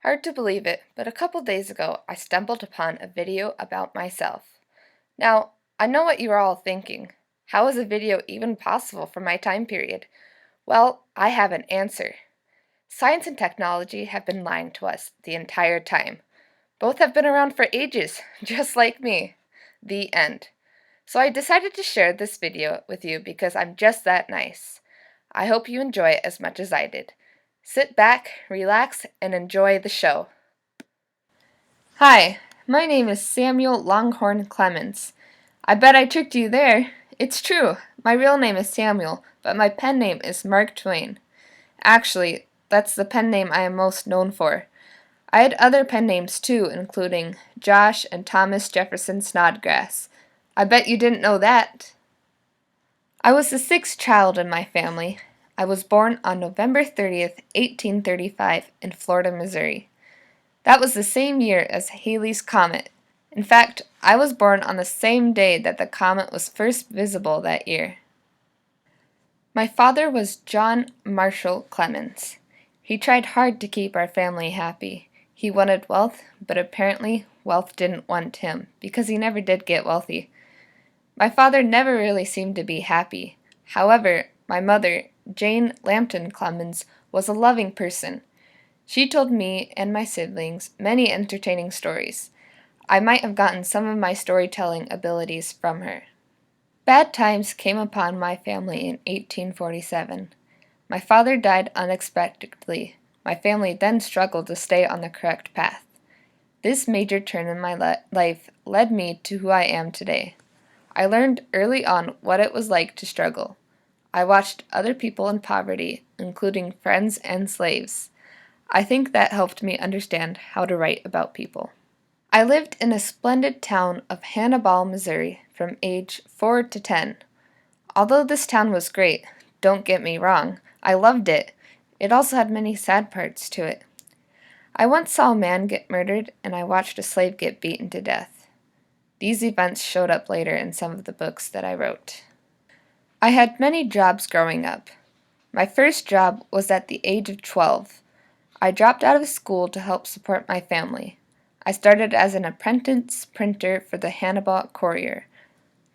Hard to believe it, but a couple days ago I stumbled upon a video about myself. Now, I know what you are all thinking. How is a video even possible for my time period? Well, I have an answer. Science and technology have been lying to us the entire time. Both have been around for ages, just like me. The end. So I decided to share this video with you because I'm just that nice. I hope you enjoy it as much as I did. Sit back, relax, and enjoy the show. Hi, my name is Samuel Longhorn Clemens. I bet I tricked you there. It's true, my real name is Samuel, but my pen name is Mark Twain. Actually, that's the pen name I am most known for. I had other pen names too, including Josh and Thomas Jefferson Snodgrass. I bet you didn't know that. I was the sixth child in my family. I was born on November 30th, 1835, in Florida, Missouri. That was the same year as Halley's Comet. In fact, I was born on the same day that the comet was first visible that year. My father was John Marshall Clemens. He tried hard to keep our family happy. He wanted wealth, but apparently wealth didn't want him, because he never did get wealthy. My father never really seemed to be happy. However, my mother, Jane Lambton Clemens, was a loving person. She told me and my siblings many entertaining stories. I might have gotten some of my storytelling abilities from her. Bad times came upon my family in 1847. My father died unexpectedly. My family then struggled to stay on the correct path. This major turn in my life led me to who I am today. I learned early on what it was like to struggle. I watched other people in poverty, including friends and slaves. I think that helped me understand how to write about people. I lived in a splendid town of Hannibal, Missouri, from age 4 to 10. Although this town was great, don't get me wrong, I loved it. It also had many sad parts to it. I once saw a man get murdered, and I watched a slave get beaten to death. These events showed up later in some of the books that I wrote. I had many jobs growing up. My first job was at the age of 12. I dropped out of school to help support my family. I started as an apprentice printer for the Hannibal Courier.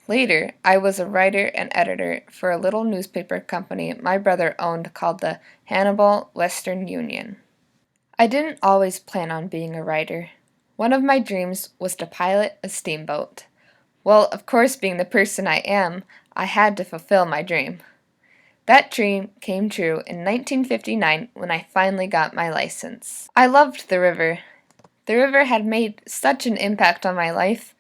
Later, I was a writer and editor for a little newspaper company my brother owned called the Hannibal Western Union. I didn't always plan on being a writer. One of my dreams was to pilot a steamboat. Well, of course, being the person I am, I had to fulfill my dream. That dream came true in 1959 when I finally got my license. I loved the river. The river had made such an impact on my life.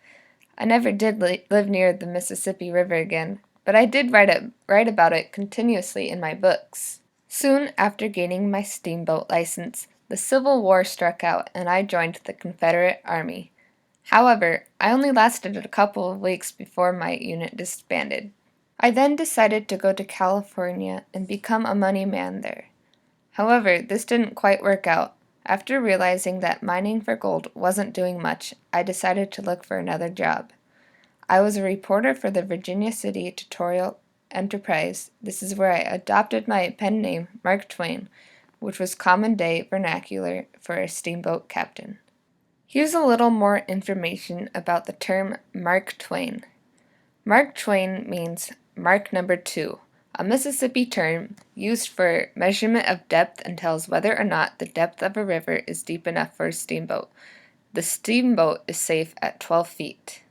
I never did live near the Mississippi River again, but I did write about it continuously in my books. Soon after gaining my steamboat license, the Civil War struck out and I joined the Confederate Army. However, I only lasted a couple of weeks before my unit disbanded. I then decided to go to California and become a money man there. However, this didn't quite work out. After realizing that mining for gold wasn't doing much, I decided to look for another job. I was a reporter for the Virginia City Editorial Enterprise. This is where I adopted my pen name, Mark Twain, which was common day vernacular for a steamboat captain. Here's a little more information about the term Mark Twain. Mark Twain means mark number 2, a Mississippi term used for measurement of depth and tells whether or not the depth of a river is deep enough for a steamboat. The steamboat is safe at 12 feet.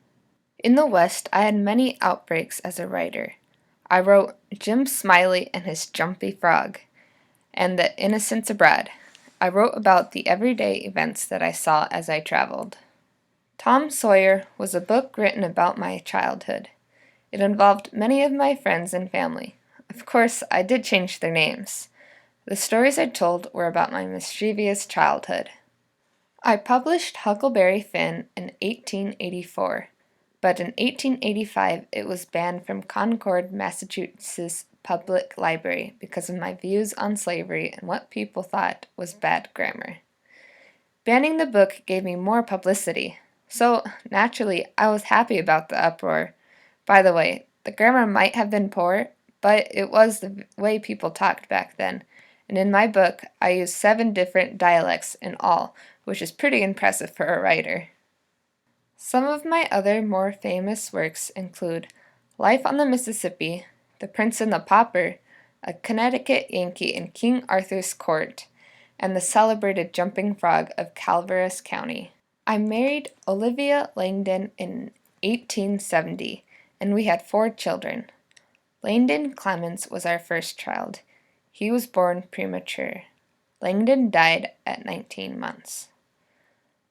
In the West, I had many outbreaks as a writer. I wrote Jim Smiley and His Jumpy Frog and The Innocents Abroad. I wrote about the everyday events that I saw as I traveled. Tom Sawyer was a book written about my childhood. It involved many of my friends and family. Of course, I did change their names. The stories I told were about my mischievous childhood. I published Huckleberry Finn in 1884, but in 1885 it was banned from Concord, Massachusetts Public Library because of my views on slavery and what people thought was bad grammar. Banning the book gave me more publicity, so naturally I was happy about the uproar. By the way, the grammar might have been poor, but it was the way people talked back then, and in my book I use 7 different dialects in all, which is pretty impressive for a writer. Some of my other more famous works include Life on the Mississippi, The Prince and the Pauper, A Connecticut Yankee in King Arthur's Court, and the celebrated Jumping Frog of Calaveras County. I married Olivia Langdon in 1870, and we had 4 children. Langdon Clemens was our first child. He was born premature. Langdon died at 19 months.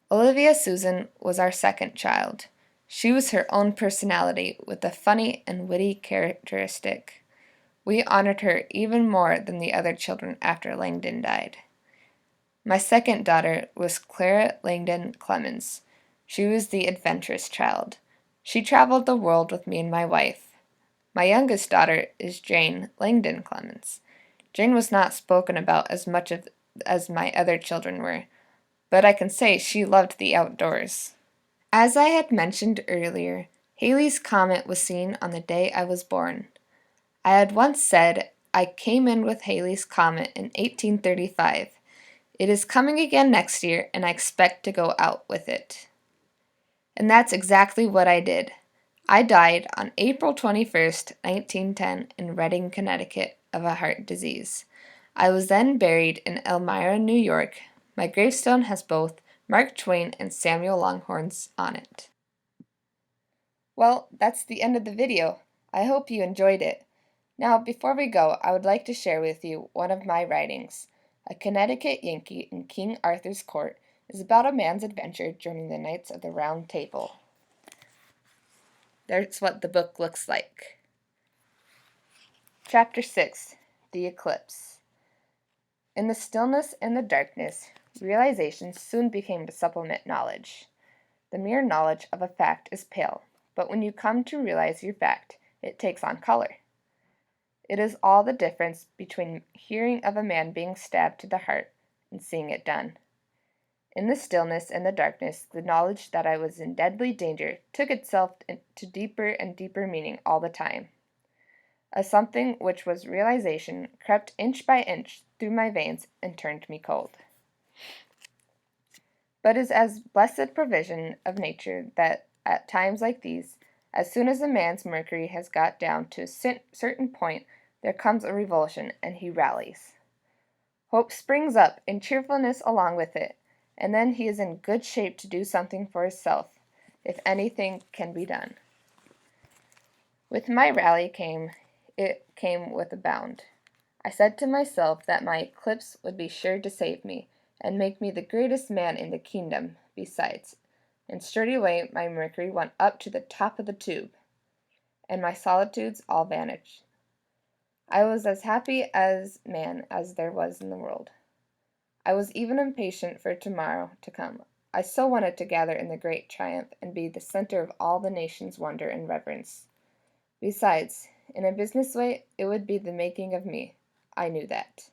Olivia Susan was our second child. She was her own personality with a funny and witty characteristic. We honored her even more than the other children after Langdon died. My second daughter was Clara Langdon Clemens. She was the adventurous child. She traveled the world with me and my wife. My youngest daughter is Jane Langdon Clemens. Jane was not spoken about as much as my other children were, but I can say she loved the outdoors. As I had mentioned earlier, Halley's Comet was seen on the day I was born. I had once said I came in with Halley's Comet in 1835. It is coming again next year, and I expect to go out with it. And that's exactly what I did. I died on April 21st, 1910, in Redding, Connecticut, of a heart disease. I was then buried in Elmira, New York. My gravestone has both Mark Twain and Samuel Longhorns on it. Well, that's the end of the video. I hope you enjoyed it. Now, before we go, I would like to share with you one of my writings. A Connecticut Yankee in King Arthur's Court is about a man's adventure during the Knights of the Round Table. That's what the book looks like. Chapter 6, The Eclipse. In the stillness and the darkness, realization soon became to supplement knowledge. The mere knowledge of a fact is pale, but when you come to realize your fact, it takes on color. It is all the difference between hearing of a man being stabbed to the heart and seeing it done. In the stillness and the darkness, the knowledge that I was in deadly danger took itself into deeper and deeper meaning all the time. A something which was realization crept inch by inch through my veins and turned me cold. But it is as blessed provision of nature that at times like these, as soon as a man's mercury has got down to a certain point, there comes a revulsion, and he rallies. Hope springs up, and cheerfulness along with it, and then he is in good shape to do something for himself, if anything can be done. With my rally it came with a bound. I said to myself that my eclipse would be sure to save me, and make me the greatest man in the kingdom, besides, and straightway my mercury went up to the top of the tube, and my solitudes all vanished. I was as happy as man as there was in the world. I was even impatient for tomorrow to come. I so wanted to gather in the great triumph and be the center of all the nation's wonder and reverence. Besides, in a business way, it would be the making of me. I knew that.